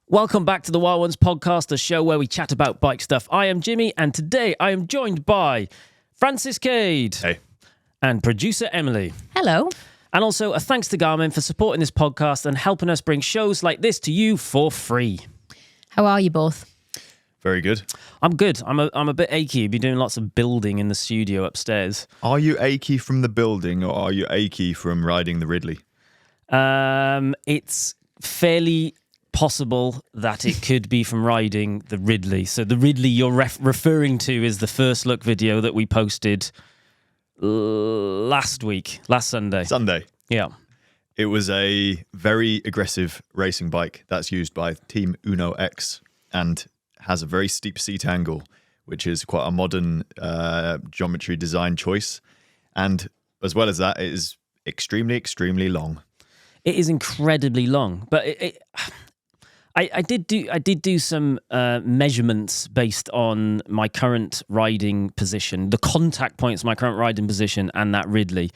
Welcome back to the Wild Ones podcast, a show where we chat about bike stuff. I am Jimmy, and today I am joined by Francis CADE. Hey. And producer Emily. Hello. And also a thanks to Garmin for supporting this podcast and helping us bring shows like this to you for free. How are you both? Very good. I'm good. I'm a bit achy. I've been doing lots of building in the studio upstairs. Are you achy from the building or are you achy from riding the Ridley? It's fairly possible that it could be from riding the Ridley. So the Ridley you're referring to is the first look video that we posted last Sunday. Yeah. It was a very aggressive racing bike that's used by Team Uno X and has a very steep seat angle, which is quite a modern geometry design choice. And as well as that, it is extremely, extremely long. It is incredibly long, but I did do some measurements based on my current riding position, the contact points of my current riding position, and that Ridley,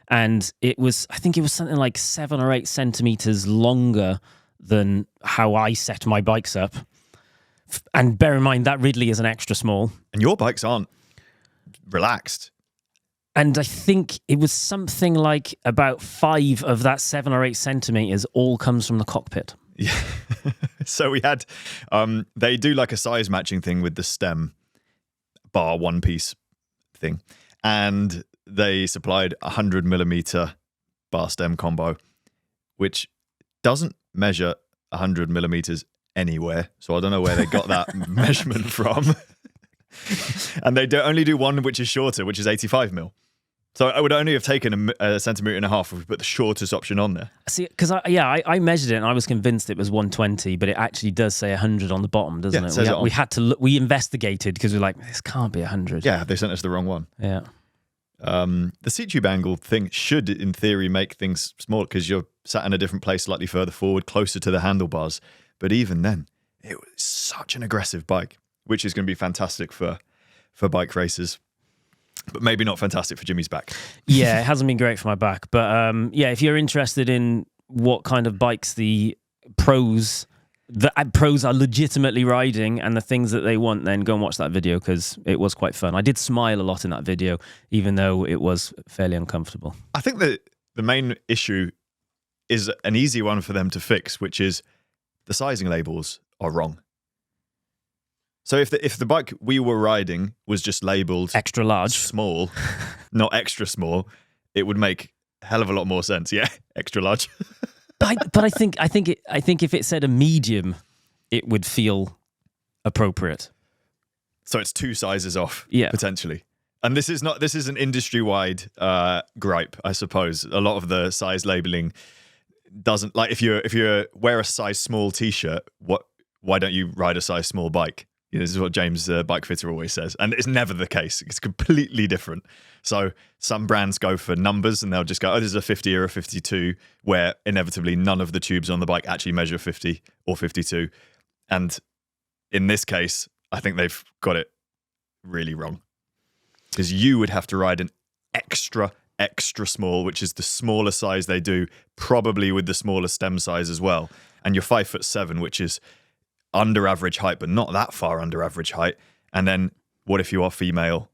and I think it was something like 7 or 8 centimeters longer than how I set my bikes up. And bear in mind that Ridley is an extra small, and your bikes aren't relaxed. And I think it was something like about 5 of that 7 or 8 centimeters all comes from the cockpit. Yeah. So we had, they do like a size matching thing with the stem bar one piece thing. And they supplied 100 millimeter bar stem combo, which doesn't measure 100 millimeters anywhere. So I don't know where they got that measurement from. And they only do one which is shorter, which is 85 mil. So I would only have taken a centimetre and a half if we put the shortest option on there. See, because I measured it and I was convinced it was 120, but it actually does say 100 on the bottom, doesn't it? We had to look, we investigated because we were like, this can't be 100. Yeah, they sent us the wrong one. Yeah. The seat tube angle thing should, in theory, make things smaller because you're sat in a different place, slightly further forward, closer to the handlebars. But even then, it was such an aggressive bike, which is going to be fantastic for bike races. But maybe not fantastic for Jimmy's back. Yeah, it hasn't been great for my back. But yeah, if you're interested in what kind of bikes the pros are legitimately riding and the things that they want, then go and watch that video because it was quite fun. I did smile a lot in that video, even though it was fairly uncomfortable. I think that the main issue is an easy one for them to fix, which is the sizing labels are wrong. So if the bike we were riding was just labelled extra large, small, not extra small, it would make a hell of a lot more sense. Yeah, extra large. but I think if it said a medium, it would feel appropriate. So it's 2 sizes off, yeah, potentially. And this is an industry-wide gripe, I suppose. A lot of the size labelling doesn't, like if you wear a size small t-shirt, why don't you ride a size small bike? You know, this is what James, bike fitter, always says. And it's never the case. It's completely different. So some brands go for numbers and they'll just go, oh, this is a 50 or a 52, where inevitably none of the tubes on the bike actually measure 50 or 52. And in this case, I think they've got it really wrong. Because you would have to ride an extra small, which is the smaller size they do, probably with the smaller stem size as well. And you're 5'7", which is under average height, but not that far under average height. And then what if you are female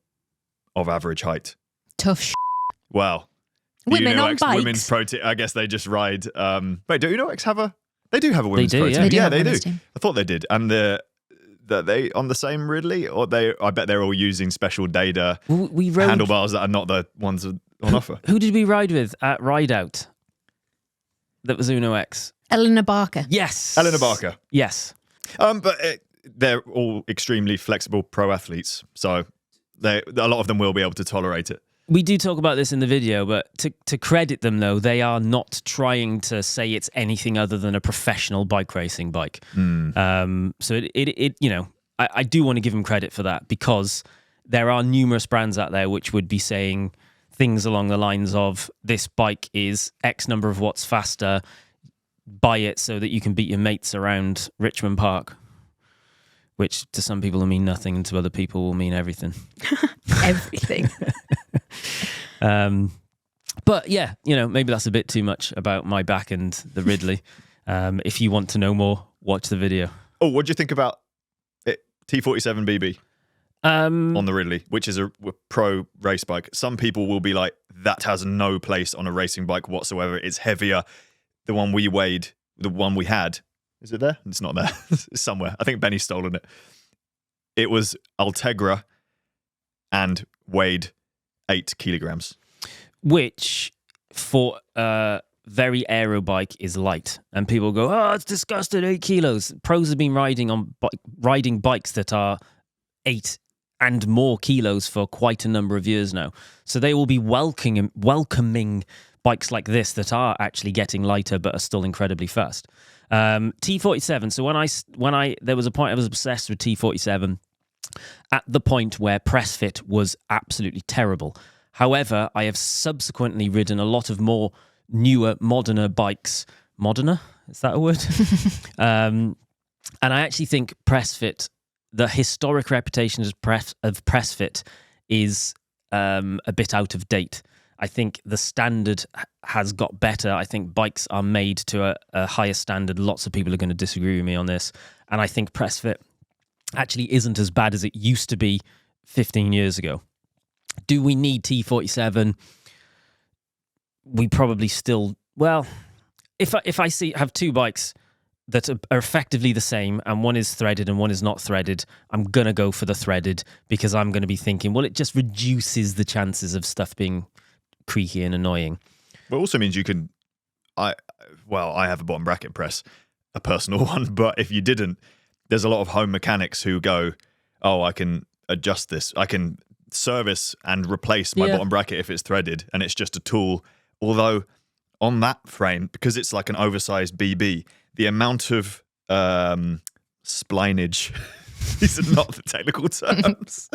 of average height? Tough Well, women on bikes. Women's pro team, I guess they just ride. Wait, do Uno X have a? They do have a women's They do, pro yeah. team. They do They do. team. I thought they did. And they on the same Ridley, or I bet they're all using special data we rode, handlebars that are not the ones on offer. Who did we ride with at Ride Out? That was Uno X. Eleanor Barker. Yes. Eleanor Barker. Yes. But they're all extremely flexible pro athletes, so a lot of them will be able to tolerate it. We do talk about this in the video, but to credit them though, they are not trying to say it's anything other than a professional bike racing bike. So it you know, I do want to give them credit for that, because there are numerous brands out there which would be saying things along the lines of, this bike is X number of watts faster, buy it so that you can beat your mates around Richmond Park, which to some people will mean nothing and to other people will mean everything. Everything. But yeah, you know, maybe that's a bit too much about my back and the Ridley. If you want to know more, watch the video. Oh, what do you think about it? T47 BB on the Ridley, which is a pro race bike. Some people will be like, that has no place on a racing bike whatsoever. It's heavier. The one we weighed, the one we had, is it there? It's not there. It's somewhere. I think Benny's stolen it. It was Ultegra and weighed 8 kilograms. Which, for a very aero bike, is light. And people go, oh, it's disgusting, 8 kilos. Pros have been riding bikes that are 8 and more kilos for quite a number of years now. So they will be welcoming bikes like this that are actually getting lighter but are still incredibly fast. T47. So there was a point I was obsessed with T47 at the point where press fit was absolutely terrible. However, I have subsequently ridden a lot of more newer, moderner bikes. Moderner? Is that a word? And I actually think press fit, the historic reputation of press fit, is a bit out of date. I think the standard has got better. I think bikes are made to a higher standard. Lots of people are going to disagree with me on this. And I think press fit actually isn't as bad as it used to be 15 years ago. Do we need T47? We probably still... Well, if I have two bikes that are effectively the same and one is threaded and one is not threaded, I'm going to go for the threaded because I'm going to be thinking, well, it just reduces the chances of stuff being creaky and annoying. Well, it also means you can... I have a bottom bracket press, a personal one, but if you didn't, there's a lot of home mechanics who go, oh, I can adjust this. I can service and replace my bottom bracket if it's threaded, and it's just a tool. Although on that frame, because it's like an oversized BB, the amount of splinage, these are not the technical terms,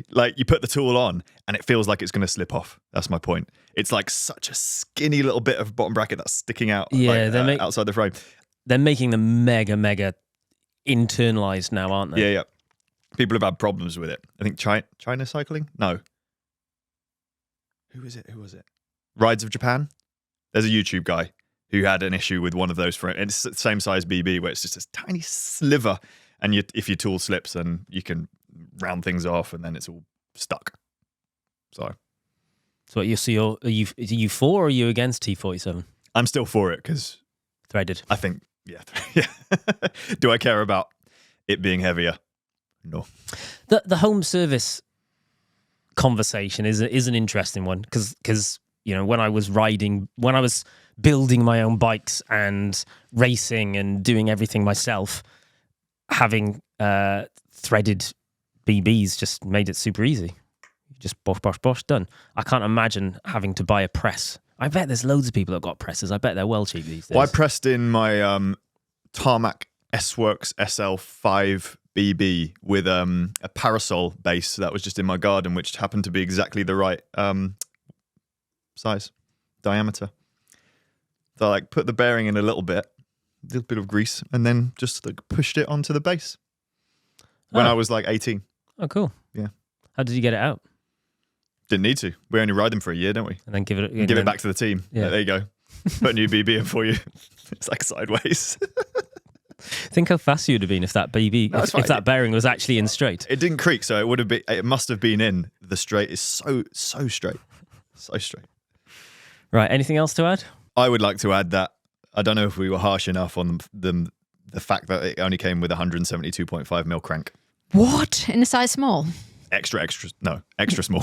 like you put the tool on and it feels like it's going to slip off. That's my point. It's like such a skinny little bit of bottom bracket that's sticking out outside the frame. They're making them mega internalized now, aren't they? Yeah. People have had problems with it. I think China Cycling? No. Who was it? Rides of Japan? There's a YouTube guy who had an issue with one of those frames. It's the same size BB where it's just a tiny sliver, and if your tool slips, then you can round things off and then it's all stuck. So are you for or are you against T47? I'm still for it because threaded. I think, yeah. Do I care about it being heavier? No. The home service conversation is an interesting one because when I was building my own bikes and racing and doing everything myself, having threaded BBs just made it super easy. Just bosh, done. I can't imagine having to buy a press. I bet there's loads of people that got presses. I bet they're well cheap these days. Well, I pressed in my Tarmac S-Works SL5 BB with a parasol base that was just in my garden, which happened to be exactly the right size, diameter. So I put the bearing in a little bit of grease, and then just pushed it onto the base when I was 18. Oh, cool. Yeah. How did you get it out? Didn't need to. We only ride them for a year, don't we? And then give it back to the team. Yeah. There you go. Put a new BB in for you. It's like sideways. Think how fast you'd have been if that BB, if that bearing was actually in straight. It didn't creak, so it must have been in. The straight is so straight. So straight. Right. Anything else to add? I would like to add that I don't know if we were harsh enough on the fact that it only came with 172.5mm crank. What? In a size small? Extra small.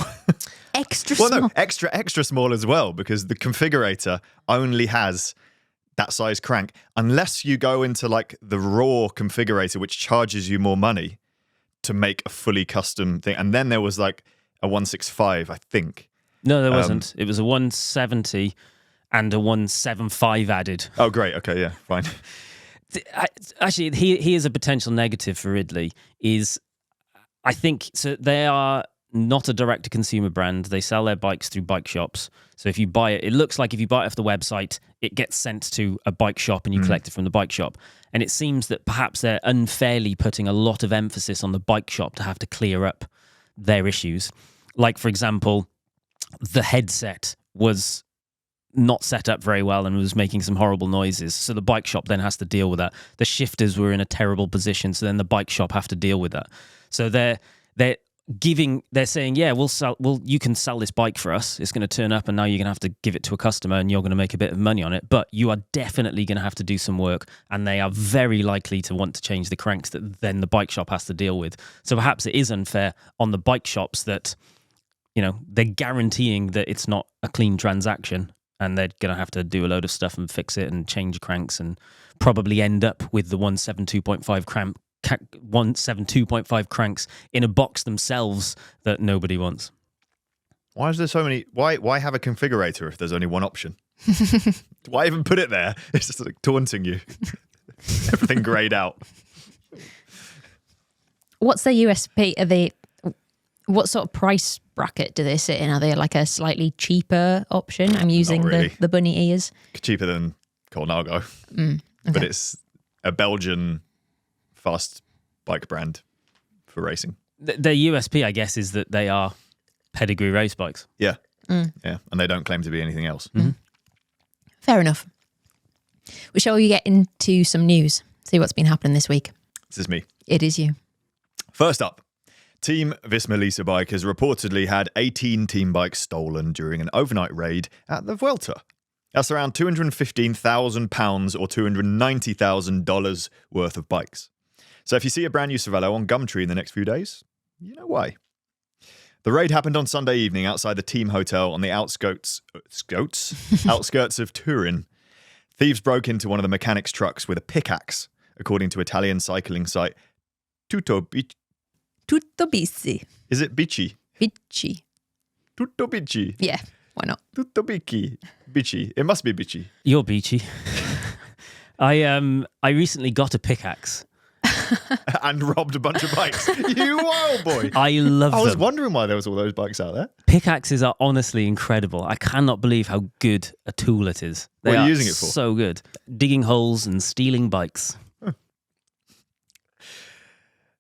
Extra well, small? no, extra small as well, because the configurator only has that size crank, unless you go into the raw configurator, which charges you more money to make a fully custom thing. And then there was a 165, I think. No, there wasn't. It was a 170 and a 175 added. Oh, great. Okay, yeah, fine. Actually, here's a potential negative for Ridley is, I think, so they are not a direct-to-consumer brand. They sell their bikes through bike shops. So if you buy it, it looks like if you buy it off the website, it gets sent to a bike shop and you collect it from the bike shop. And it seems that perhaps they're unfairly putting a lot of emphasis on the bike shop to have to clear up their issues. Like, for example, the headset was not set up very well and was making some horrible noises. So the bike shop then has to deal with that. The shifters were in a terrible position, so then the bike shop have to deal with that. So they're saying, yeah, you can sell this bike for us. It's going to turn up and now you're going to have to give it to a customer and you're going to make a bit of money on it. But you are definitely going to have to do some work, and they are very likely to want to change the cranks that then the bike shop has to deal with. So perhaps it is unfair on the bike shops that, they're guaranteeing that it's not a clean transaction, and they're going to have to do a load of stuff and fix it and change cranks and probably end up with the 172.5 cranks in a box themselves that nobody wants. Why is there so many? Why have a configurator if there's only one option? Why even put it there? It's just like taunting you. Everything grayed out. What's their USP? What sort of price bracket do they sit in? Are they like a slightly cheaper option? I'm using really. the bunny ears. Cheaper than Colnago. Okay. But it's a Belgian fast bike brand for racing. Their USP, I guess, is that they are pedigree race bikes. Yeah. Yeah. And they don't claim to be anything else. Mm-hmm. Fair enough. Well, shall we get into some news? See what's been happening this week. This is me. It is you. First up, Team Visma Lisa Bike has reportedly had 18 team bikes stolen during an overnight raid at the Vuelta. That's around £215,000 or $290,000 worth of bikes. So if you see a brand new Cervelo on Gumtree in the next few days, you know why. The raid happened on Sunday evening outside the team hotel on the outskirts of Turin. Thieves broke into one of the mechanic's trucks with a pickaxe, according to Italian cycling site Tutto Bici. Is it Bici? Bici. Tutto Bici. Yeah, why not? Tutto Bici. Bici. It must be Bici. You're beachy. I recently got a pickaxe. And robbed a bunch of bikes. You wild boy. I love them. I was wondering why there was all those bikes out there. Pickaxes are honestly incredible. I cannot believe how good a tool it is. What are you using it for? So good. Digging holes and stealing bikes.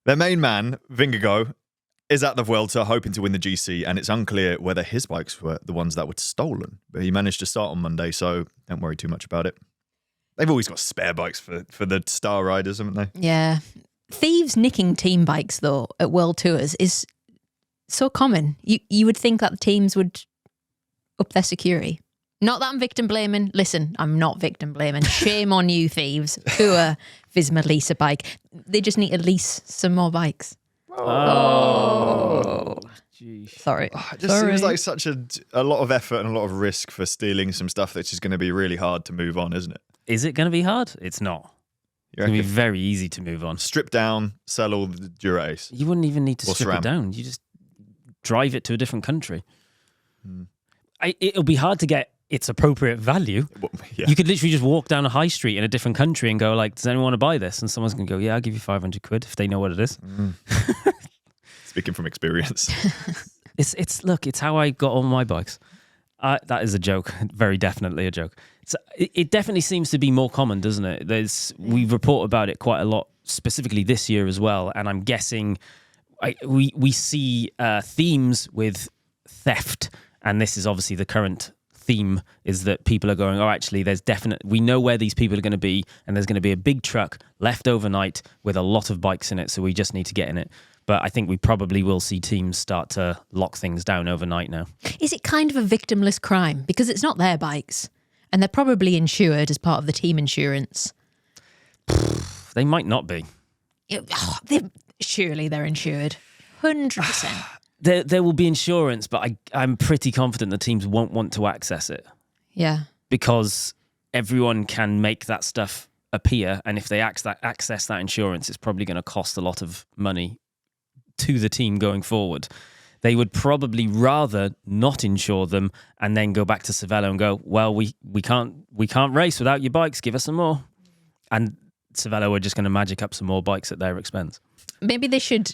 Their main man, Vingegaard, is at the Vuelta hoping to win the GC, and it's unclear whether his bikes were the ones that were stolen. But he managed to start on Monday, so don't worry too much about it. They've always got spare bikes for the star riders, haven't they? Yeah. Thieves nicking team bikes, though, at World Tours is so common. You would think that the teams would up their security. Not that I'm victim blaming. Listen, I'm not victim blaming. Shame on you, thieves. Poor Visma Lisa bike. They just need to lease some more bikes. Oh. Sorry. It just seems like such a lot of effort and a lot of risk for stealing some stuff that's just going to be really hard to move on, isn't it? Is it going to be hard? It's not. It's going to be very easy to move on. Strip down, sell all the Dura-Ace. You wouldn't even need to strip it down. You just drive it to a different country. It'll be hard to get its appropriate value. Well, yeah. You could literally just walk down a high street in a different country and go like, does anyone want to buy this? And someone's going to go, yeah, I'll give you 500 quid if they know what it is. Speaking from experience. It's how I got all my bikes. That is a joke. Very definitely a joke. So it definitely seems to be more common, doesn't it? We report about it quite a lot, specifically this year as well. And I'm guessing we see themes with theft. And this is obviously the current theme, is that people are going, actually, we know where these people are going to be, and there's going to be a big truck left overnight with a lot of bikes in it, so we just need to get in it. But I think we probably will see teams start to lock things down overnight now. Is it kind of a victimless crime? Because it's not their bikes, and they're probably insured as part of the team insurance. They might not be. Surely they're insured. 100%. There will be insurance, but I'm pretty confident the teams won't want to access it. Yeah. Because everyone can make that stuff appear, and if they access that insurance, it's probably going to cost a lot of money to the team going forward. They would probably rather not insure them and then go back to Cervelo and go, well, we can't race without your bikes, give us some more. And Cervelo are just going to magic up some more bikes at their expense. Maybe they should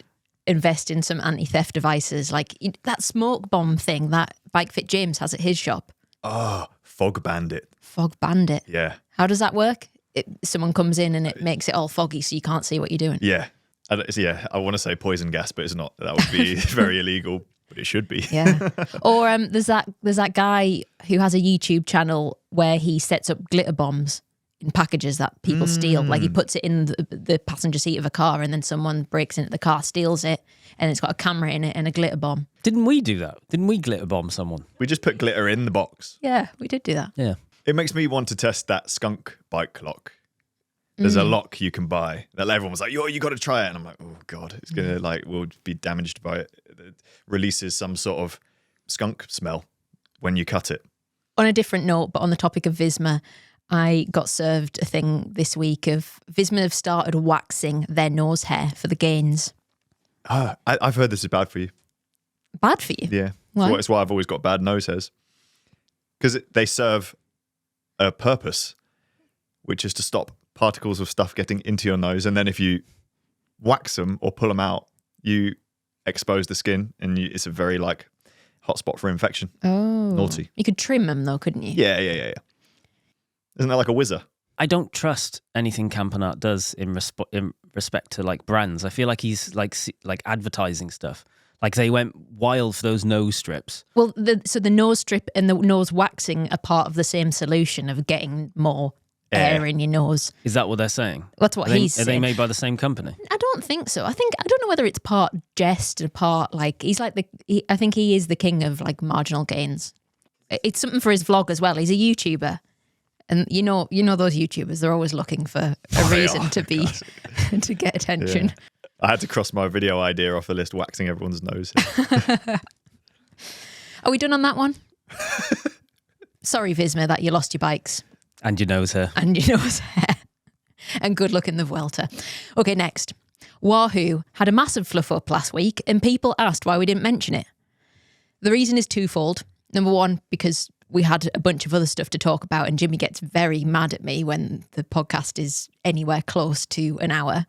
invest in some anti-theft devices, like that smoke bomb thing that Bike Fit James has at his shop. Fog Bandit. Fog Bandit. Yeah. How does that work? Someone comes in and it makes it all foggy so you can't see what you're doing. Yeah. I want to say poison gas, but it's not. That would be very illegal. But it should be. Yeah. Or there's that guy who has a YouTube channel where he sets up glitter bombs in packages that people steal. Like he puts it in the passenger seat of a car, and then someone breaks into the car, steals it, and it's got a camera in it and a glitter bomb. Didn't we do that? Didn't we glitter bomb someone? We just put glitter in the box. Yeah, we did do that. Yeah. It makes me want to test that skunk bike lock. There's a lock you can buy that everyone was like, "Yo, you got to try it." And I'm like, "Oh God, it's gonna we'll be damaged by it." It releases some sort of skunk smell when you cut it. On a different note, but on the topic of Visma, I got served a thing this week of Visma have started waxing their nose hair for the gains. I've heard this is bad for you. Bad for you? Yeah, Why? it's why I've always got bad nose hairs, because they serve a purpose, which is to stop particles of stuff getting into your nose, and then if you wax them or pull them out, you expose the skin, and it's a very hot spot for infection. Oh, Naughty. You could trim them though, couldn't you? Yeah. Isn't that like a whizzer? I don't trust anything Campanat does in respect to brands. I feel like he's like advertising stuff. Like they went wild for those nose strips. Well, so the nose strip and the nose waxing are part of the same solution of getting more air in your nose. Is that what they're saying? That's what he's saying. Are they made by the same company? I don't think so. I don't know whether it's part jest or part he's I think he is the king of marginal gains. It's something for his vlog as well. He's a YouTuber. And you know those YouTubers, they're always looking for a reason to be to get attention. Yeah. I had to cross my video idea off the list, waxing everyone's nose. Are we done on that one? Sorry, Visma, that you lost your bikes. And your nose hair. And your nose hair. And good luck in the Vuelta. Okay, next. Wahoo had a massive fluff up last week, and people asked why we didn't mention it. The reason is twofold. Number one, because we had a bunch of other stuff to talk about, and Jimmy gets very mad at me when the podcast is anywhere close to an hour.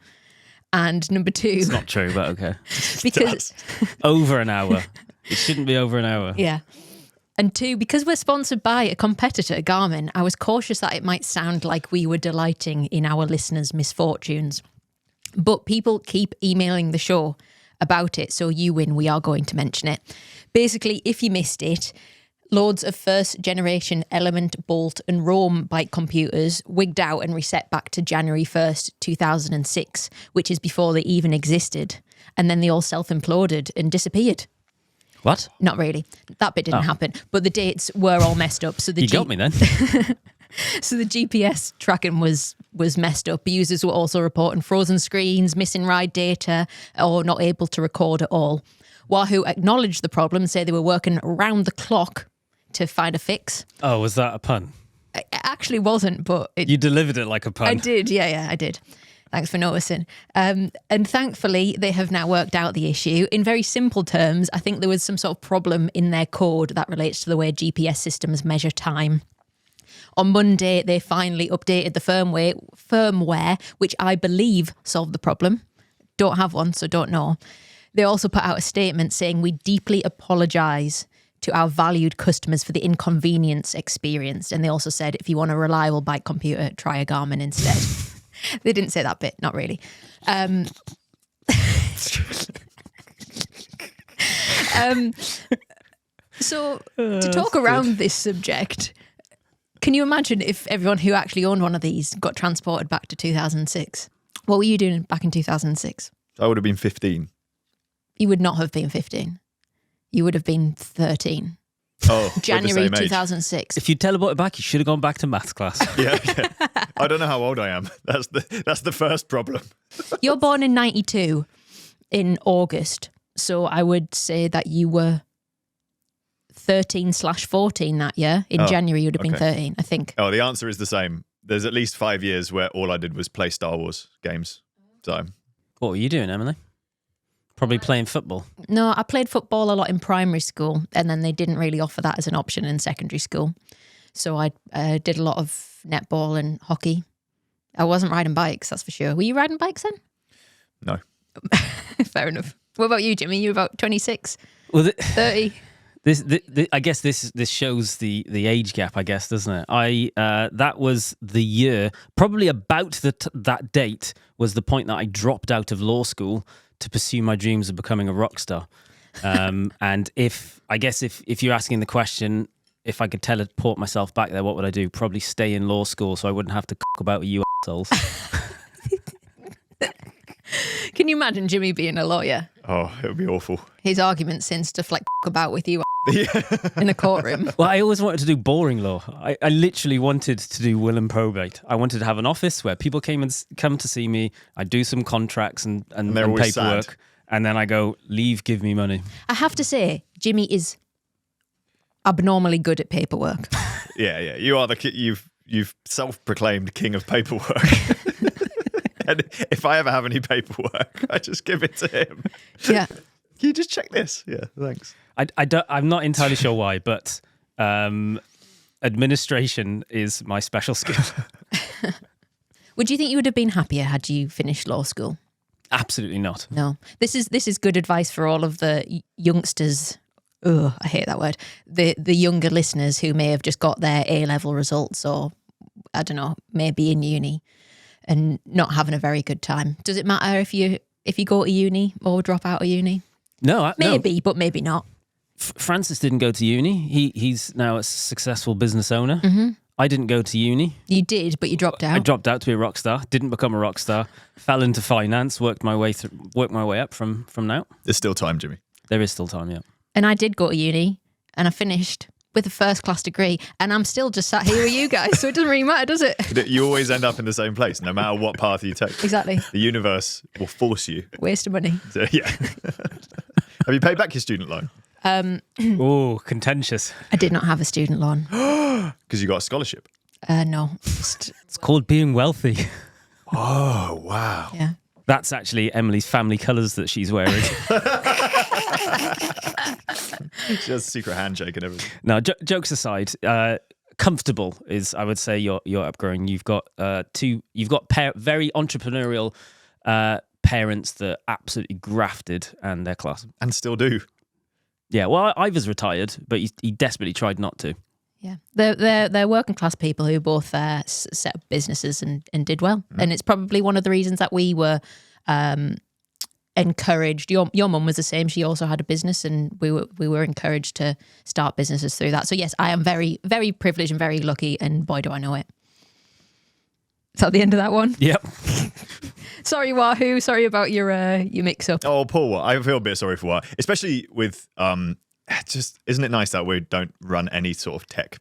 And number two... It's not true, but okay. Because... Over an hour. It shouldn't be over an hour. Yeah. And two, because we're sponsored by a competitor, Garmin, I was cautious that it might sound like we were delighting in our listeners' misfortunes. But people keep emailing the show about it, so you win. We are going to mention it. Basically, if you missed it, loads of first-generation Element, Bolt and Roam bike computers wigged out and reset back to January 1st, 2006, which is before they even existed. And then they all self-imploded and disappeared. What? Not really. That bit didn't happen. But the dates were all messed up. So you got me then. So the GPS tracking was messed up. Users were also reporting frozen screens, missing ride data, or not able to record at all. Wahoo acknowledged the problem, say they were working around the clock to find a fix. Oh, was that a pun? It actually wasn't, but... You delivered it like a pun. I did, yeah, I did. Thanks for noticing. And thankfully, they have now worked out the issue. In very simple terms, I think there was some sort of problem in their code that relates to the way GPS systems measure time. On Monday, they finally updated the firmware, which I believe solved the problem. Don't have one, so don't know. They also put out a statement saying, "We deeply apologise to our valued customers for the inconvenience experienced." And they also said, if you want a reliable bike computer, try a Garmin instead. They didn't say that bit, not really. So to talk around this subject, can you imagine if everyone who actually owned one of these got transported back to 2006? What were you doing back in 2006? I would have been 15. You would not have been 15. You would have been 13. Oh, January we're the same age. 2006. If you teleported back, you should have gone back to maths class. Yeah. I don't know how old I am. That's the first problem. You're born in 92 in August. So I would say that you were 13/14 that year. In January, you would have been 13, I think. Oh, the answer is the same. There's at least 5 years where all I did was play Star Wars games. So, What were you doing, Emily? Probably playing football. No, I played football a lot in primary school, and then they didn't really offer that as an option in secondary school. So I did a lot of netball and hockey. I wasn't riding bikes, that's for sure. Were you riding bikes then? no. Fair enough. What about you, Jimmy? You were about 26, Well, 30? I guess this shows the age gap, I guess, doesn't it? That was the year, probably about that date was the point that I dropped out of law school to pursue my dreams of becoming a rock star. And if you're asking the question, if I could teleport myself back there, what would I do? Probably stay in law school so I wouldn't have to about with you assholes. Can you imagine Jimmy being a lawyer? Oh, it would be awful. His argument since stuff like about with you Yeah. in a courtroom. Well, I always wanted to do boring law. I literally wanted to do will and probate. I wanted to have an office where people come to see me. I do some contracts and always paperwork, sad. and then I go, leave, give me money. I have to say, Jimmy is abnormally good at paperwork. Yeah. You are you've self-proclaimed king of paperwork. And if I ever have any paperwork, I just give it to him. Yeah. Can you just check this? Yeah, thanks. I'm not entirely sure why, but administration is my special skill. Would you think you would have been happier had you finished law school? Absolutely not. No. This is good advice for all of the youngsters. Ugh, I hate that word. The younger listeners who may have just got their A-level results, or I don't know, maybe in uni and not having a very good time. Does it matter if you go to uni or drop out of uni? No, Maybe, no. but maybe not. Francis didn't go to uni. He's now a successful business owner. Mm-hmm. I didn't go to uni. You did, but you dropped out. I dropped out to be a rock star. Didn't become a rock star. Fell into finance. Worked my way up from now. There's still time, Jimmy. There is still time. Yeah. And I did go to uni, and I finished with a first-class degree, and I'm still just sat here with you guys, so it doesn't really matter, does it? You always end up in the same place, no matter what path you take. Exactly. The universe will force you. Waste of money. Yeah. Have you paid back your student loan? Oh, contentious. I did not have a student loan. Because you got a scholarship. No. It's called being wealthy. Oh, wow. Yeah. That's actually Emily's family colours that she's wearing. She has a secret handshake and everything. No, jokes aside, comfortable is, I would say, your upgrowing. You've got very entrepreneurial parents that absolutely grafted, and they're class. And still do. Yeah, well, Ivor's retired, but he desperately tried not to. Yeah, they're working class people who both set up businesses and did well, and it's probably one of the reasons that we were encouraged. Your mum was the same; she also had a business, and we were encouraged to start businesses through that. So yes, I am very, very privileged and very lucky, and boy, do I know it. Is that the end of that one? Yep. Sorry, Wahoo. Sorry about your mix-up. Oh, poor. I feel a bit sorry for Wahoo, especially with just isn't it nice that we don't run any sort of tech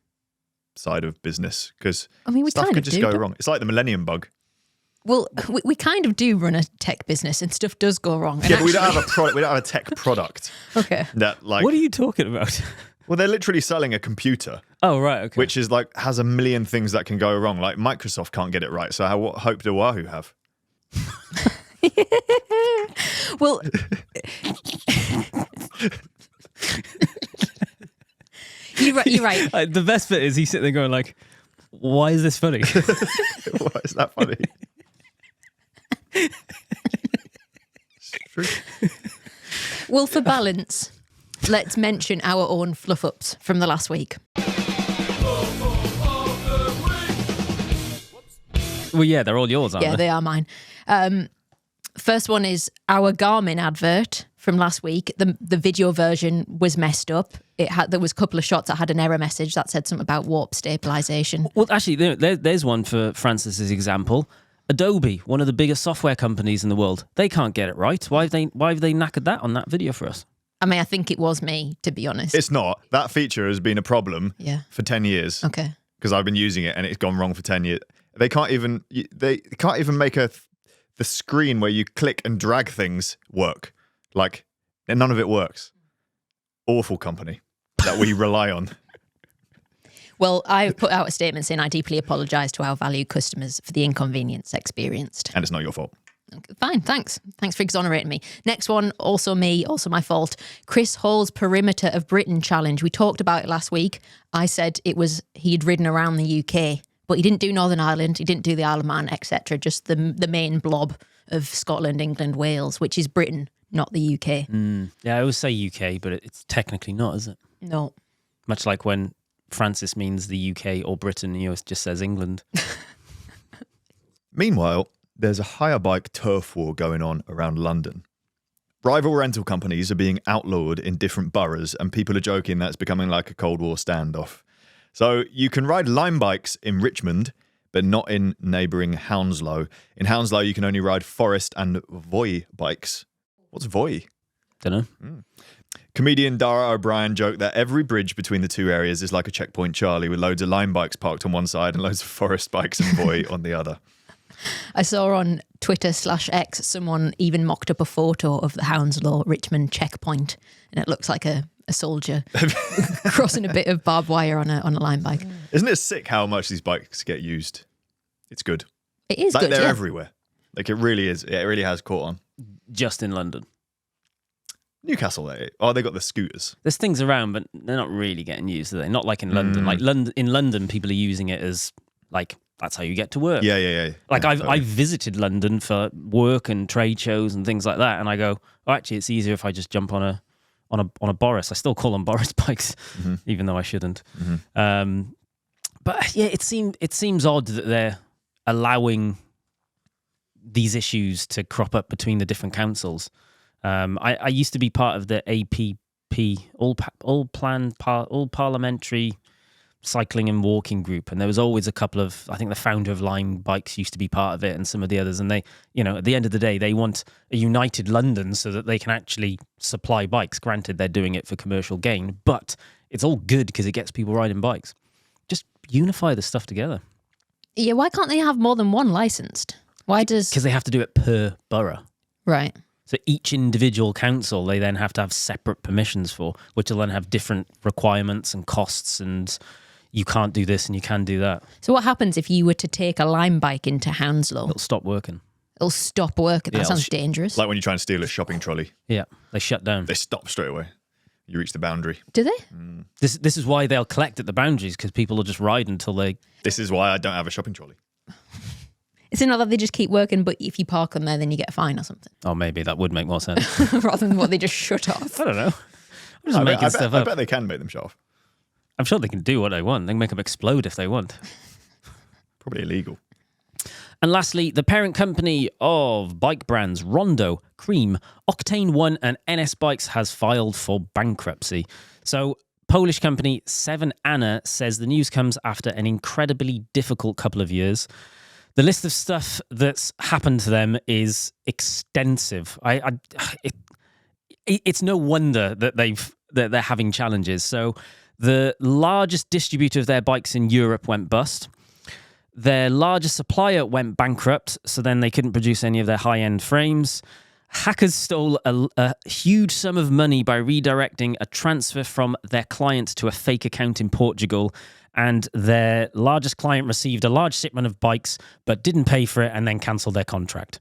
side of business, because We stuff kind could of just do. go wrong. It's like the millennium bug. Well, we kind of do run a tech business, and stuff does go wrong. Yeah, but we don't have a product. We don't have a tech product Okay. that like. What are you talking about? Well, they're literally selling a computer, Oh, right, okay. which is like has a million things that can go wrong. Like Microsoft can't get it right, so what hope do Wahoo have? Well, you're right. The best bit is he's sitting there going like, why is this funny? Why is that funny? It's true. Well, for balance, let's mention our own fluff ups from the last week. Well, yeah, they're all yours, aren't Yeah, they? they are mine. First one is our Garmin advert from last week. The video version was messed up. There was a couple of shots that had an error message that said something about warp stabilization. Well, actually, there's one for Francis's example. Adobe, one of the biggest software companies in the world, they can't get it right. Why have they knackered that on that video for us? I mean, I think it was me, to be honest. It's not. That feature has been a problem for 10 years. Okay. Because I've been using it and it's gone wrong for 10 years. They can't even make the screen where you click and drag things work. Like, none of it works. Awful company that we rely on. Well, I've put out a statement saying I deeply apologise to our valued customers for the inconvenience experienced. And it's not your fault. Okay, fine, thanks. Thanks for exonerating me. Next one, also me, also my fault. Chris Hall's Perimeter of Britain challenge. We talked about it last week. I said he'd ridden around the UK, but he didn't do Northern Ireland, he didn't do the Isle of Man, etc. Just the main blob of Scotland, England, Wales, which is Britain, not the UK. Yeah, I always say UK, but it's technically not, is it? No. Much like when Francis means the UK or Britain, he always just says England. Meanwhile, there's a hire bike turf war going on around London. Rival rental companies are being outlawed in different boroughs, and people are joking that's becoming like a Cold War standoff. So you can ride Lime bikes in Richmond, but not in neighbouring Hounslow. In Hounslow, you can only ride Forest and Voi bikes. What's Voi? Don't know. Comedian Dara O'Brien joked that every bridge between the two areas is like a checkpoint Charlie, with loads of Lime bikes parked on one side and loads of Forest bikes and Voi on the other. I saw on Twitter/X someone even mocked up a photo of the Hounslow Richmond checkpoint, and it looks like a soldier crossing a bit of barbed wire on a Lime bike. Isn't it sick how much these bikes get used? It's good. It is like good. They're Yeah. everywhere. Like it really is. It really has caught on. Just in London. Newcastle, they got the scooters. There's things around, but they're not really getting used, are they? Not like in London. Like in London, people are using it as like that's how you get to work. Yeah. Like yeah, I've visited London for work and trade shows and things like that, and I go, oh, actually, it's easier if I just jump on a Boris. I still call them Boris bikes, even though I shouldn't. But yeah, it seems odd that they're allowing these issues to crop up between the different councils. I used to be part of the APP, all parliamentary cycling and walking group, and there was always a couple of, I think the founder of Lime Bikes used to be part of it, and some of the others, and they, at the end of the day, they want a united London so that they can actually supply bikes. Granted, they're doing it for commercial gain, but it's all good because it gets people riding bikes. Just unify the stuff together. Yeah, why can't they have more than one licensed? Why does... Because they have to do it per borough. Right. So each individual council, they then have to have separate permissions for, which will then have different requirements and costs, and you can't do this and you can do that. So what happens if you were to take a Lime bike into Hounslow? It'll stop working. It'll stop working. That sounds dangerous. Like when you try and steal a shopping trolley. Yeah, they shut down. They stop straight away. You reach the boundary. Do they? This is why they'll collect at the boundaries, because people will just ride until they... This is why I don't have a shopping trolley. Is it not that they just keep working, but if you park them there, then you get a fine or something? Oh, maybe that would make more sense. Rather than what they just shut off. I don't know. I'm just making stuff I up. bet they can make them shut off. I'm sure they can do what they want. They can make them explode if they want. Probably illegal. And lastly, the parent company of bike brands Rondo, Cream, Octane One and NS Bikes has filed for bankruptcy. So Polish company Seven Anna says the news comes after an incredibly difficult couple of years. The list of stuff that's happened to them is extensive. It's no wonder that they're having challenges. So the largest distributor of their bikes in Europe went bust. Their largest supplier went bankrupt, so then they couldn't produce any of their high-end frames. Hackers stole a huge sum of money by redirecting a transfer from their client to a fake account in Portugal, and their largest client received a large shipment of bikes but didn't pay for it and then cancelled their contract.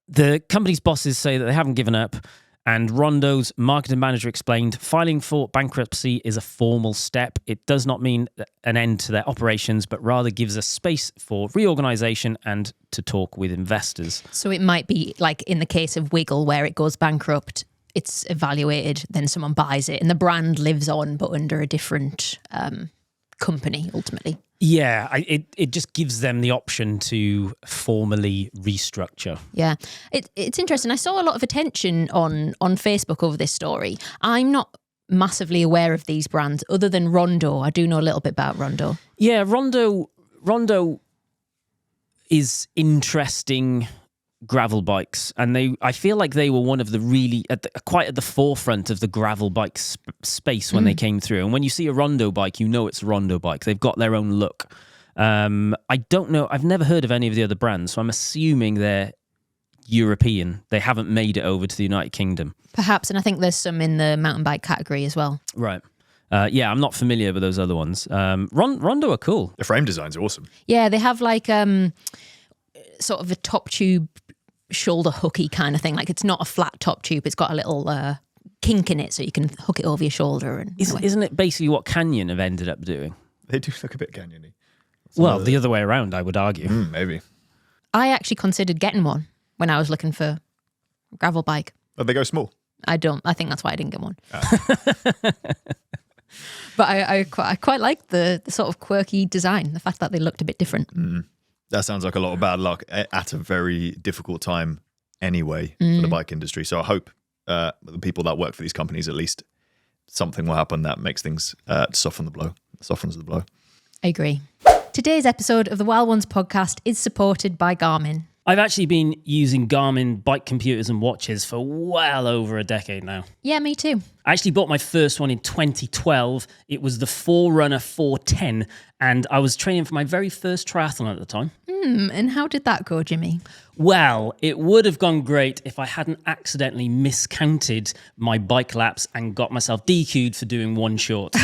The company's bosses say that they haven't given up, and Rondo's marketing manager explained, filing for bankruptcy is a formal step. It does not mean an end to their operations, but rather gives us space for reorganisation and to talk with investors. So it might be like in the case of Wiggle, where it goes bankrupt, it's evaluated, then someone buys it, and the brand lives on, but under a different company, ultimately. Yeah, it just gives them the option to formally restructure. Yeah, it's interesting. I saw a lot of attention on Facebook over this story. I'm not massively aware of these brands other than Rondo. I do know a little bit about Rondo. Yeah, Rondo is interesting gravel bikes, and I feel like they were one of the really quite at the forefront of the gravel bike space when they came through. And when you see a Rondo bike, you know it's a Rondo bike. They've got their own look. I don't know. I've never heard of any of the other brands, so I'm assuming they're European. They haven't made it over to the United Kingdom. Perhaps, and I think there's some in the mountain bike category as well. Right. Yeah, I'm not familiar with those other ones. Rondo are cool. The frame designs are awesome. Yeah, they have like sort of a top tube shoulder hooky kind of thing. Like it's not a flat top tube. It's got a little kink in it so you can hook it over your shoulder. And Isn't it basically what Canyon have ended up doing? They do look a bit canyony. Well, the other way around, I would argue. Maybe. I actually considered getting one when I was looking for a gravel bike. But they go small. I think that's why I didn't get one. But I quite like the sort of quirky design, the fact that they looked a bit different. That sounds like a lot of bad luck at a very difficult time anyway for the bike industry. So I hope the people that work for these companies, at least something will happen that makes things softens the blow. I agree. Today's episode of the Wild Ones podcast is supported by Garmin. I've actually been using Garmin bike computers and watches for well over a decade now. Yeah, me too. I actually bought my first one in 2012. It was the Forerunner 410, and I was training for my very first triathlon at the time. And how did that go, Jimmy? Well, it would have gone great if I hadn't accidentally miscounted my bike laps and got myself DQ'd for doing one short.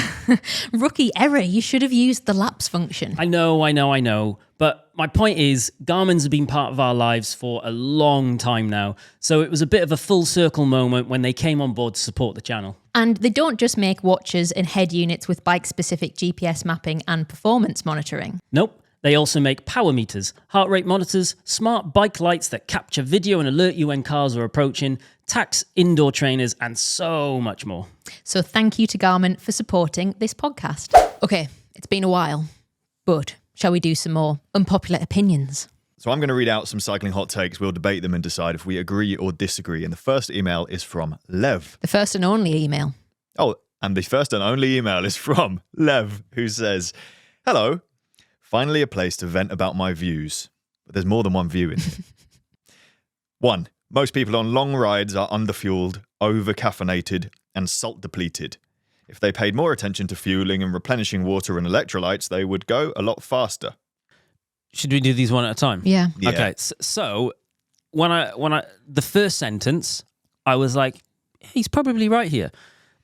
Rookie error. You should have used the laps function. I know. But my point is, Garmin's have been part of our lives for a long time now. So it was a bit of a full circle moment when they came on board to support the channel. And they don't just make watches and head units with bike-specific GPS mapping and performance monitoring. Nope. They also make power meters, heart rate monitors, smart bike lights that capture video and alert you when cars are approaching, tax indoor trainers, and so much more. So thank you to Garmin for supporting this podcast. Okay, it's been a while, but shall we do some more unpopular opinions? So I'm going to read out some cycling hot takes. We'll debate them and decide if we agree or disagree. And the first email is from Lev. The first and only email. Oh, and the first and only email is from Lev, who says, "Hello. Finally a place to vent about my views. But there's more than one view in here. 1. Most people on long rides are underfueled, over-caffeinated, and salt-depleted. If they paid more attention to fueling and replenishing water and electrolytes, they would go a lot faster." Should we do these one at a time? Yeah. Okay, so when I the first sentence, I was like, he's probably right here.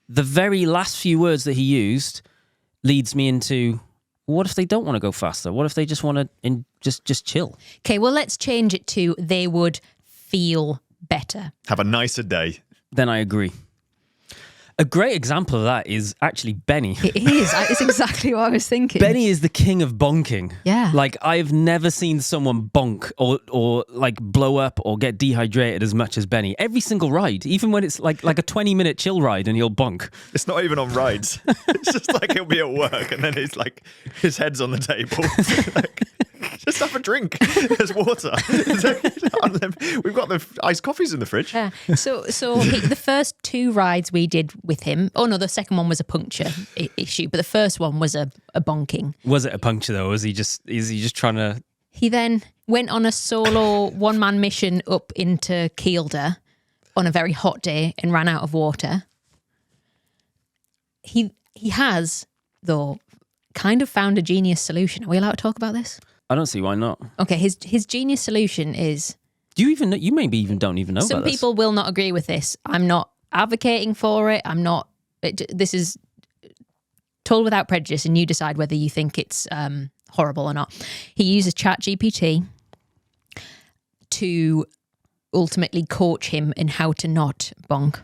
The very last few words that he used leads me into, what if they don't want to go faster? What if they just want to just chill? Okay, well, let's change it to they would feel better. Have a nicer day. Then I agree. A great example of that is actually Benny. It is. It's exactly what I was thinking. Benny is the king of bonking. Yeah. Like, I've never seen someone bonk or like blow up or get dehydrated as much as Benny. Every single ride, even when it's like a 20-minute chill ride and he'll bonk. It's not even on rides. It's just like he'll be at work and then he's like, his head's on the table. Like, just have a drink. There's water. We've got the iced coffees in the fridge. Yeah. So the first 2 rides we did with him, oh no, the second one was a puncture issue, but the first one was a bonking. Was it a puncture though? Is he just trying to... He then went on a solo one-man mission up into Kielder on a very hot day and ran out of water. He has, though, kind of found a genius solution. Are we allowed to talk about this? I don't see why not. Okay, his genius solution is... Do you even know? You maybe even don't even know Some about this. people will not agree with this. I'm not advocating for it. I'm not... This is told without prejudice, and you decide whether you think it's horrible or not. He uses ChatGPT to ultimately coach him in how to not bonk.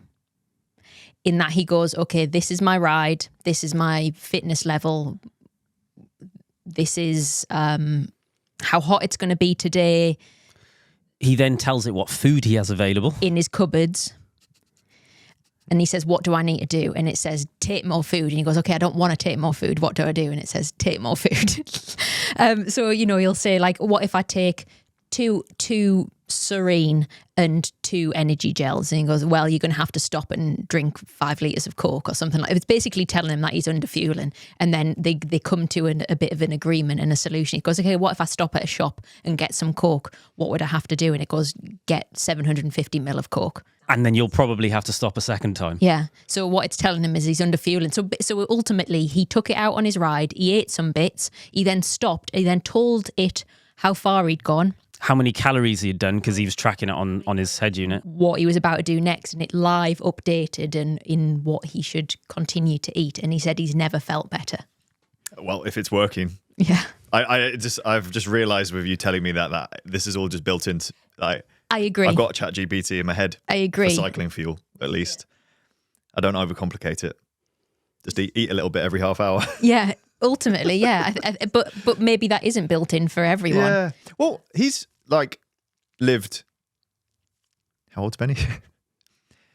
In that he goes, okay, this is my ride. This is my fitness level. This is how hot it's going to be today. He then tells it what food he has available in his cupboards. And he says, what do I need to do? And it says, take more food. And he goes, okay, I don't want to take more food. What do I do? And it says, take more food. So, he'll say, like, what if I take two Serene and 2 energy gels? And he goes, well, you're going to have to stop and drink 5 litres of Coke or something like that. It's basically telling him that he's under fueling. And then they come to a bit of an agreement and a solution. He goes, okay, what if I stop at a shop and get some Coke? What would I have to do? And it goes, get 750 ml of Coke. and then you'll probably have to stop a second time. Yeah. So what it's telling him is he's under fueling. So ultimately, he took it out on his ride. He ate some bits. He then stopped. He then told it how far he'd gone. How many calories he had done, because he was tracking it on his head unit. What he was about to do next, and it live updated and in what he should continue to eat. And he said he's never felt better. Well, if it's working. Yeah. I've just realised with you telling me that this is all just built into, like, I agree. I've got ChatGPT in my head. I agree. For cycling fuel, at least. I don't overcomplicate it. Just eat a little bit every half hour. Yeah, ultimately, yeah. But maybe that isn't built in for everyone. Yeah. Well, he's lived. How old's Benny?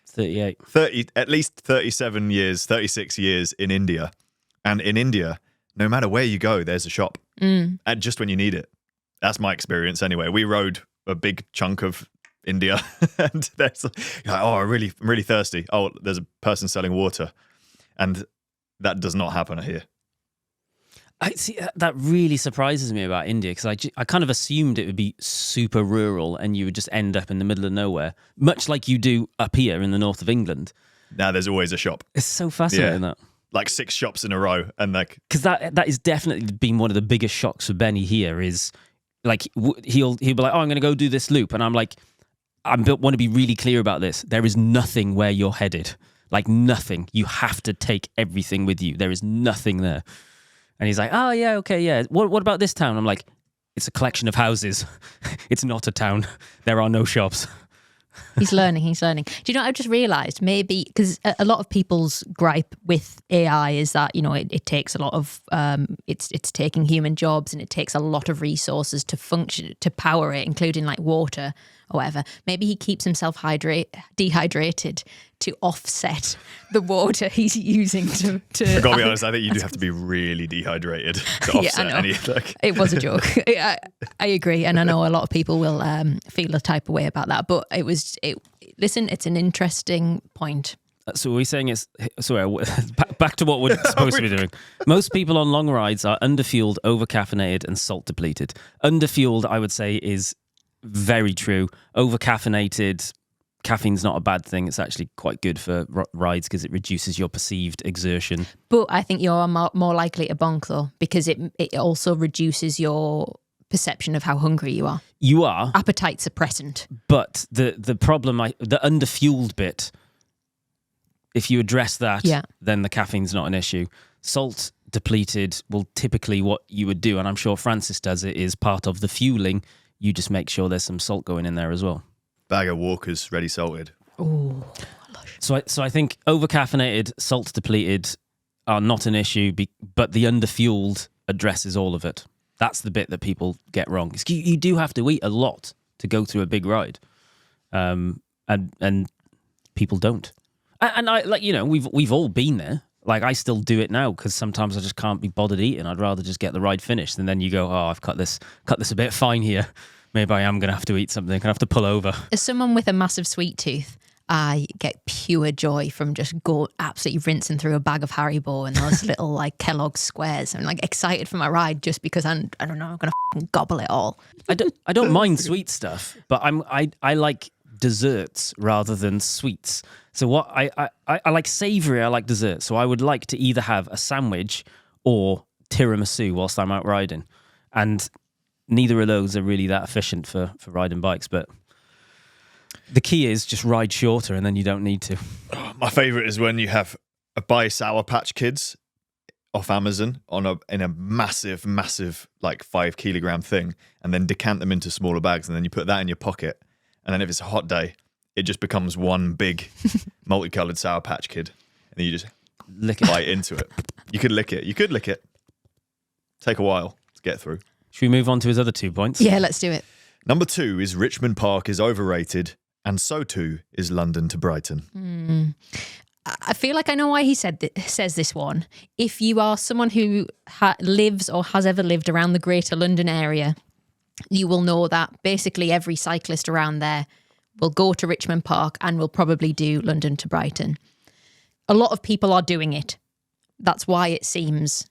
38. At least 37 years, 36 years in India. And in India, no matter where you go, there's a shop. And just when you need it. That's my experience anyway. We rode a big chunk of India, and there's you're like, oh, I'm really thirsty. Oh, there's a person selling water, and that does not happen here. I see that really surprises me about India because I kind of assumed it would be super rural and you would just end up in the middle of nowhere, much like you do up here in the north of England. Now there's always a shop. It's so fascinating that. Like 6 shops in a row, and like because that is definitely been one of the biggest shocks for Benny here. Is like he'll be like, oh, I'm going to go do this loop, and I'm like, I want to be really clear about this. There is nothing where you're headed, like nothing. You have to take everything with you. There is nothing there. And he's like, oh, yeah, okay, yeah. What about this town? I'm like, it's a collection of houses. It's not a town. There are no shops. He's learning. Do you know what I've just realised? Maybe, because a lot of people's gripe with AI is that, you know, it takes a lot of, it's taking human jobs and it takes a lot of resources to function, to power it, including like water or whatever. Maybe he keeps himself dehydrated to offset the water he's using to I've got to be honest, I think you do have to be really dehydrated to offset any. Like... It was a joke. I agree, and I know a lot of people will feel a type of way about that. But listen, it's an interesting point. So we're saying back to what we're supposed to be doing. Most people on long rides are underfueled, overcaffeinated, and salt depleted. Underfueled, I would say, is very true. Overcaffeinated, caffeine's not a bad thing. It's actually quite good for rides because it reduces your perceived exertion. But I think you're more likely to bonk though, because it also reduces your perception of how hungry you are. You are. Appetite suppressant. But the problem, the underfueled bit, if you address that, then the caffeine's not an issue. Salt depleted will typically what you would do, and I'm sure Francis does it, is part of the fueling. You just make sure there's some salt going in there as well. Bag of Walkers ready salted. Oh, so I think overcaffeinated, salt depleted are not an issue, but the underfueled addresses all of it. That's the bit that people get wrong. You do have to eat a lot to go through a big ride, and people don't. And I like, you know, we've all been there. Like, I still do it now because sometimes I just can't be bothered eating. I'd rather just get the ride finished, and then you go, oh, I've cut this a bit fine here. Maybe I am going to have to eat something. I'm going to have to pull over. As someone with a massive sweet tooth, I get pure joy from just absolutely rinsing through a bag of Haribo and those little like Kellogg's squares. I'm like excited for my ride just because I don't know, I'm going to gobble it all. I don't mind sweet stuff, but I like desserts rather than sweets. So what I like savoury, I like dessert. So I would like to either have a sandwich or tiramisu whilst I'm out riding. And neither of those are really that efficient for riding bikes, but the key is just ride shorter and then you don't need to. My favourite is when you have buy Sour Patch Kids off Amazon in a massive like 5 kilogram thing, and then decant them into smaller bags, and then you put that in your pocket, and then if it's a hot day, it just becomes one big multicoloured Sour Patch Kid, and then you just bite into it. You could lick it. Take a while to get through. Should we move on to his other 2 points? Yeah, let's do it. Number 2 is Richmond Park is overrated, and so too is London to Brighton. I feel like I know why he says this one. If you are someone who lives or has ever lived around the Greater London area, you will know that basically every cyclist around there will go to Richmond Park and will probably do London to Brighton. A lot of people are doing it. That's why it seems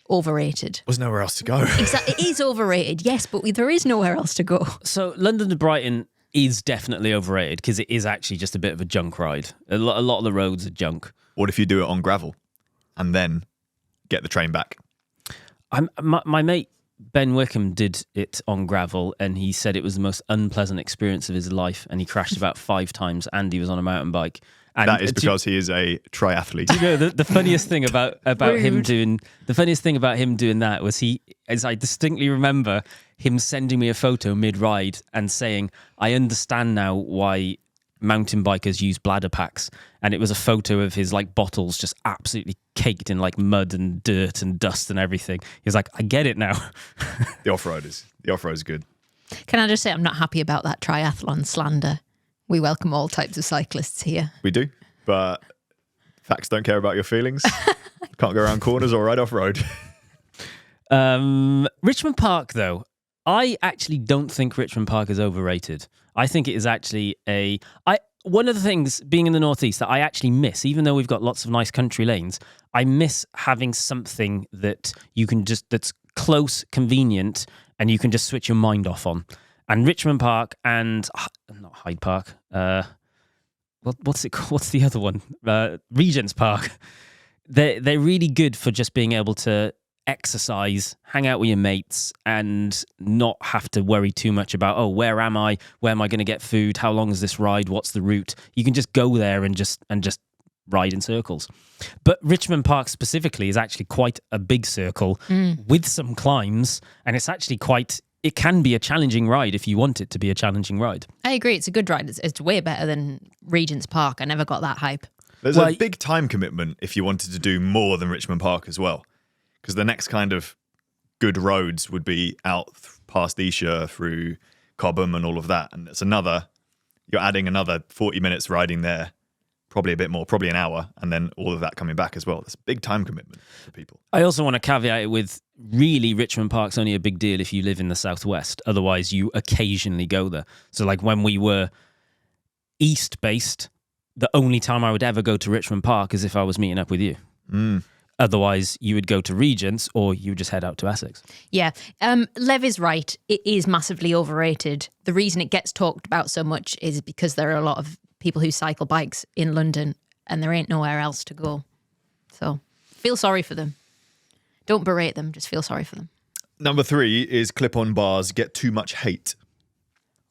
overrated. There's nowhere else to go. Exactly. It is overrated, yes, but there is nowhere else to go. So London to Brighton is definitely overrated because it is actually just a bit of a junk ride. A lot of the roads are junk. What if you do it on gravel and then get the train back? My mate Ben Wickham did it on gravel, and he said it was the most unpleasant experience of his life, and he crashed about 5 times, and he was on a mountain bike. And that is because he is a triathlete. Do you know the funniest thing about him doing that was I distinctly remember him sending me a photo mid-ride and saying, I understand now why mountain bikers use bladder packs. And it was a photo of his like bottles just absolutely caked in like mud and dirt and dust and everything. He was like, I get it now. The off-road is good. Can I just say I'm not happy about that triathlon slander. We welcome all types of cyclists here. We do, but facts don't care about your feelings. Can't go around corners or ride off-road. Richmond Park, though, I actually don't think Richmond Park is overrated. I think it is actually one of the things being in the Northeast that I actually miss, even though we've got lots of nice country lanes, I miss having something that that's close, convenient, and you can just switch your mind off on. And Richmond Park and not Hyde Park. What's it called? What's the other one? Regent's Park. They're really good for just being able to exercise, hang out with your mates, and not have to worry too much about, oh, where am I? Where am I going to get food? How long is this ride? What's the route? You can just go there and just ride in circles. But Richmond Park specifically is actually quite a big circle with some climbs, and it's actually it can be a challenging ride if you want it to be a challenging ride. I agree. It's a good ride. It's way better than Regent's Park. I never got that hype. There's a big time commitment if you wanted to do more than Richmond Park as well. Because the next kind of good roads would be out past Esher through Cobham and all of that. And it's you're adding another 40 minutes riding there, probably a bit more, probably an hour, and then all of that coming back as well. It's a big time commitment for people. I also want to caveat it with, really, Richmond Park's only a big deal if you live in the southwest. Otherwise, you occasionally go there. So like when we were east-based, the only time I would ever go to Richmond Park is if I was meeting up with you. Otherwise, you would go to Regents or you would just head out to Essex. Yeah. Lev is right. It is massively overrated. The reason it gets talked about so much is because there are a lot of people who cycle bikes in London and there ain't nowhere else to go. So feel sorry for them. Don't berate them. Just feel sorry for them. Number 3 is clip-on bars get too much hate.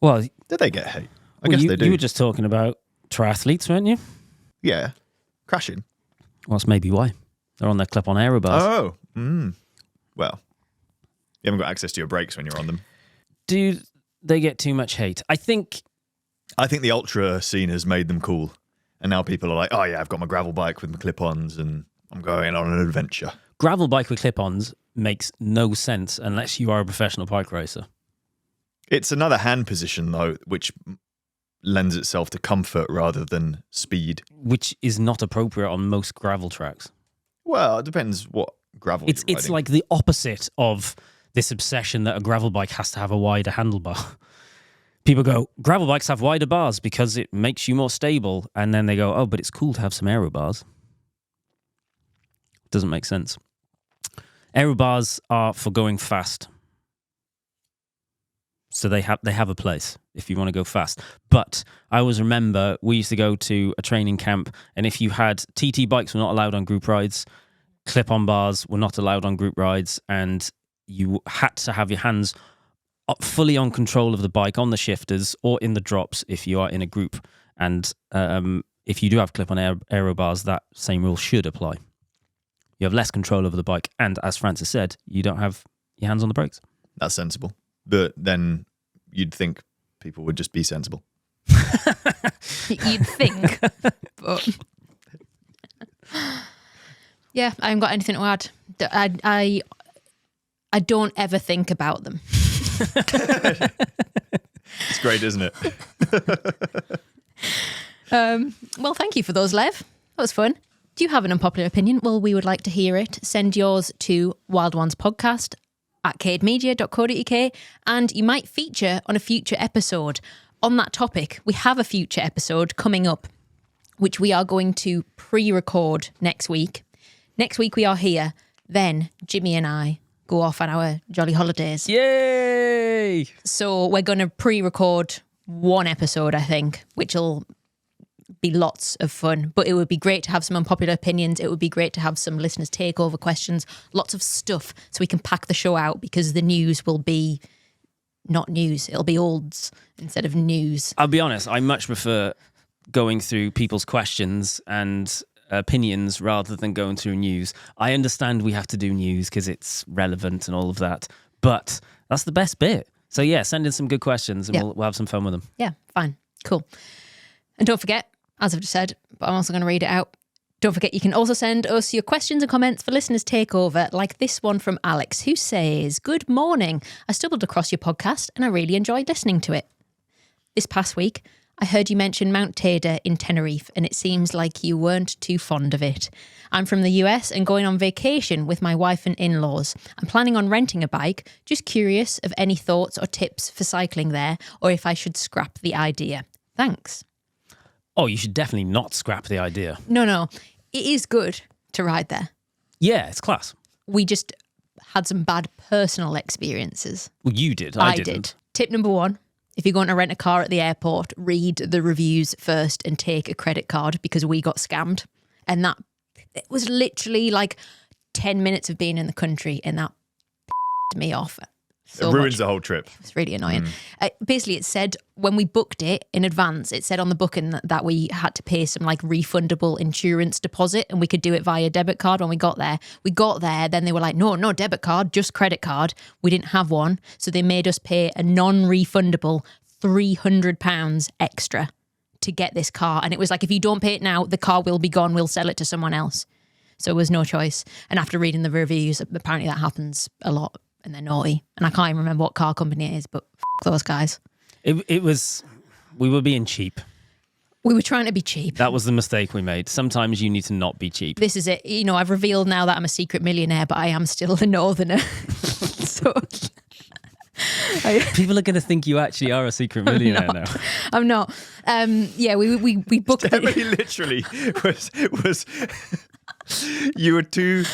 Well, did they get hate? I guess they do. You were just talking about triathletes, weren't you? Yeah. Crashing. Well, that's maybe why. They're on their clip-on aero bars. Oh. Well, you haven't got access to your brakes when you're on them. Do they get too much hate? I think the ultra scene has made them cool. And now people are like, oh yeah, I've got my gravel bike with my clip-ons and I'm going on an adventure. Gravel bike with clip-ons makes no sense unless you are a professional bike racer. It's another hand position, though, which lends itself to comfort rather than speed. Which is not appropriate on most gravel tracks. Well, it depends what gravel you're riding. It's like the opposite of this obsession that a gravel bike has to have a wider handlebar. People go, gravel bikes have wider bars because it makes you more stable. And then they go, oh, but it's cool to have some aero bars. Doesn't make sense. Aero bars are for going fast. So they have a place if you want to go fast. But I always remember we used to go to a training camp, and if you had TT bikes were not allowed on group rides, clip-on bars were not allowed on group rides, and you had to have your hands up fully on control of the bike on the shifters or in the drops if you are in a group. And if you do have clip-on aero bars, that same rule should apply. You have less control over the bike, and as Francis said, you don't have your hands on the brakes. That's sensible. But then you'd think people would just be sensible. You'd think. But yeah, I haven't got anything to add. I don't ever think about them. It's great, isn't it? Well, thank you for those, Lev. That was fun. Do you have an unpopular opinion? Well, we would like to hear it. Send yours to wildonespodcast@cademedia.co.uk, and you might feature on a future episode on that topic. We have a future episode coming up, which we are going to pre-record next week. Next week we are here. Then Jimmy and I go off on our jolly holidays. Yay! So we're going to pre-record one episode, I think, which will be lots of fun. But it would be great to have some unpopular opinions. It would be great to have some listeners takeover questions, lots of stuff, so we can pack the show out, because the news will be not news. It'll be olds instead of news. I'll be honest, I much prefer going through people's questions and opinions rather than going through news. I understand we have to do news because it's relevant and all of that, but that's the best bit. So yeah, send in some good questions and we'll have some fun with them. Yeah, fine. Cool. And don't forget, as I've just said, but I'm also going to read it out, don't forget you can also send us your questions and comments for listeners takeover, like this one from Alex, who says, "Good morning. I stumbled across your podcast and I really enjoyed listening to it. This past week, I heard you mention Mount Teda in Tenerife, and it seems like you weren't too fond of it. I'm from the US and going on vacation with my wife and in-laws. I'm planning on renting a bike. Just curious of any thoughts or tips for cycling there, or if I should scrap the idea. Thanks. Oh, you should definitely not scrap the idea. No. It is good to ride there. Yeah, it's class. We just had some bad personal experiences. Well, you did. I didn't. did. Tip number 1. If you're going to rent a car at the airport, read the reviews first and take a credit card, because we got scammed. And it was literally like 10 minutes of being in the country, and that me off. So it ruins much. the whole trip. It was really annoying. Basically, it said when we booked it in advance, it said on the booking that we had to pay some like refundable insurance deposit, and we could do it via debit card when we got there. We got there, then they were like, no debit card, just credit card. We didn't have one. So they made us pay a non-refundable £300 extra to get this car. And it was like, if you don't pay it now, the car will be gone. We'll sell it to someone else. So there was no choice. And after reading the reviews, apparently that happens a lot. And they're naughty. And I can't even remember what car company it is, but those guys. It was, we were being cheap. We were trying to be cheap. That was the mistake we made. Sometimes you need to not be cheap. This is it. You know, I've revealed now that I'm a secret millionaire, but I am still a northerner. So people are going to think you actually are a secret millionaire now. I'm not. Yeah, we booked it. Emily literally was you were too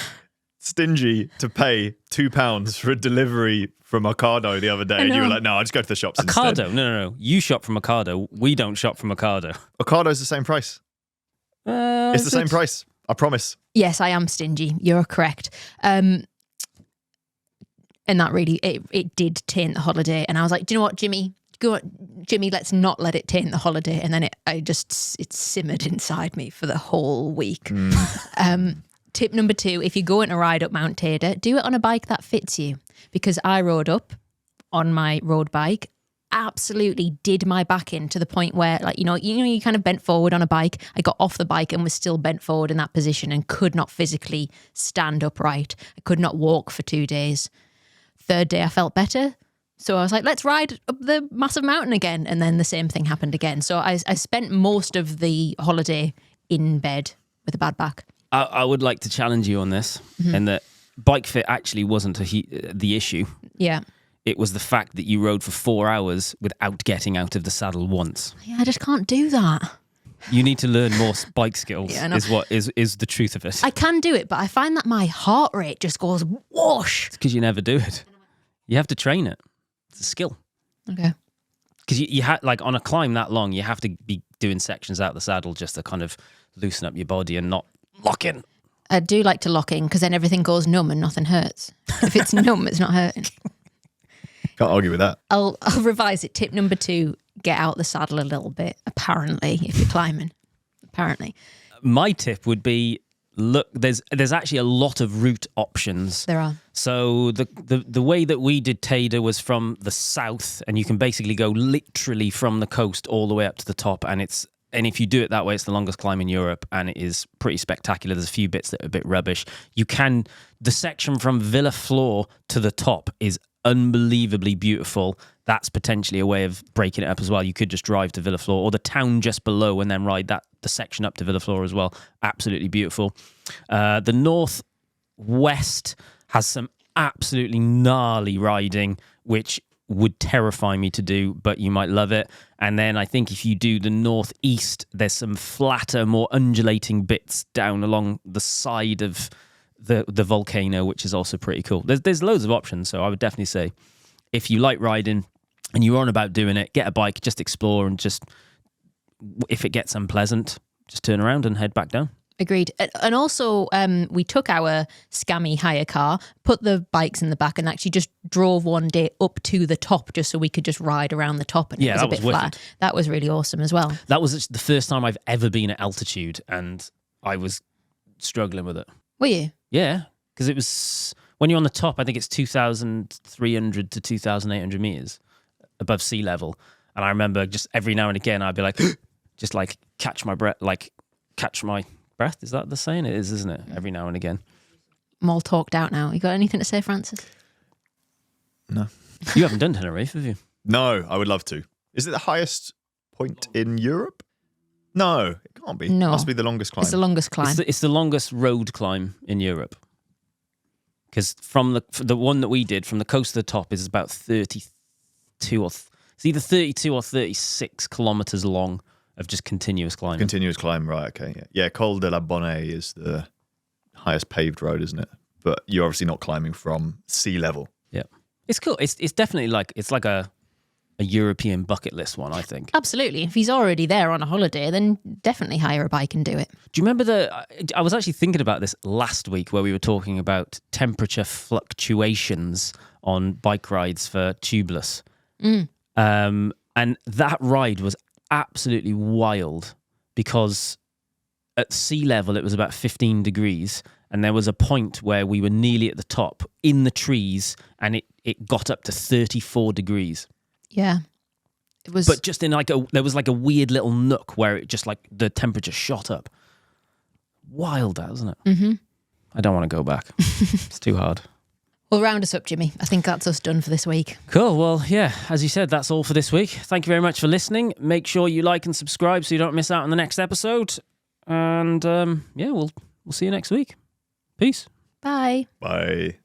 stingy to pay £2 for a delivery from Ocado the other day, and you were like, no, I'll just go to the shops instead. Ocado? No. You shop from Ocado. We don't shop from Ocado. Ocado's the same price. It's the same price. I promise. Yes, I am stingy. You're correct. And that really, it did taint the holiday. And I was like, do you know what, Jimmy? Jimmy, let's not let it taint the holiday. And then it simmered inside me for the whole week. Tip number 2, if you're going to ride up Mount Teda, do it on a bike that fits you. Because I rode up on my road bike, absolutely did my back in to the point where, like, you kind of bent forward on a bike. I got off the bike and was still bent forward in that position and could not physically stand upright. I could not walk for 2 days. 3rd day, I felt better. So I was like, let's ride up the massive mountain again. And then the same thing happened again. So I spent most of the holiday in bed with a bad back. I would like to challenge you on this, and that bike fit actually wasn't the issue. Yeah. It was the fact that you rode for 4 hours without getting out of the saddle once. Yeah, I just can't do that. You need to learn more bike skills, Yeah, I know. is what is the truth of it. I can do it, but I find that my heart rate just goes whoosh. It's because you never do it. You have to train it. It's a skill. Okay. Because you have, like, on a climb that long, you have to be doing sections out the saddle just to kind of loosen up your body and not lock in. I do like to lock in because then everything goes numb and nothing hurts. If it's numb, it's not hurting. Can't argue with that. I'll revise it. Tip number 2, get out the saddle a little bit, apparently, if you're climbing. Apparently. My tip would be, look, there's actually a lot of route options. There are. So the way that we did Teda was from the south, and you can basically go literally from the coast all the way up to the top, and if you do it that way, it's the longest climb in Europe, and it is pretty spectacular. There's a few bits that are a bit rubbish. The section from Villaflor to the top is unbelievably beautiful. That's potentially a way of breaking it up as well. You could just drive to Villaflor or the town just below and then ride the section up to Villaflor as well. Absolutely beautiful. The northwest has some absolutely gnarly riding, which would terrify me to do, but you might love it. And then I think if you do the northeast, there's some flatter, more undulating bits down along the side of the volcano, which is also pretty cool. There's loads of options, so I would definitely say if you like riding and you're on about doing it, get a bike, just explore, and just, if it gets unpleasant, just turn around and head back down. Agreed. And also, we took our scammy hire car, put the bikes in the back, and actually just drove one day up to the top just so we could just ride around the top, and it was a bit flat. That was really awesome as well. That was the first time I've ever been at altitude, and I was struggling with it. Were you? Yeah, because it was, when you're on the top, I think it's 2,300 to 2,800 meters above sea level. And I remember just every now and again, I'd be like, just like catch my breath, Is that the saying? It is, isn't it? Every now and again. I'm all talked out now. You got anything to say, Francis? No. You haven't done Tenerife, have you? No, I would love to. Is it the highest point in Europe? No, it can't be. No. It must be the longest climb. It's the longest climb. It's the longest road climb in Europe. Because from the one that we did, from the coast to the top, is about 32 or... It's either 32 or 36 kilometres long of just continuous climbing. Continuous climb, right, okay. Yeah, Col de la Bonnet is the highest paved road, isn't it? But you're obviously not climbing from sea level. Yeah. It's cool. It's definitely like a European bucket list one, I think. Absolutely. If he's already there on a holiday, then definitely hire a bike and do it. Do you remember I was actually thinking about this last week where we were talking about temperature fluctuations on bike rides for tubeless. And that ride was absolutely wild because at sea level it was about 15 degrees and there was a point where we were nearly at the top in the trees and it got up to 34 degrees. Yeah. It was... But just in there was like a weird little nook where it just like the temperature shot up. Wild, that, wasn't it? Mm-hmm. I don't want to go back. It's too hard. Well, round us up, Jimmy. I think that's us done for this week. See Well, yeah, as you said, that's all for this week. Thank you very much for listening. Make sure you like and subscribe so you don't miss out on the next episode. And yeah, we'll see you next week. Peace. Bye. Bye.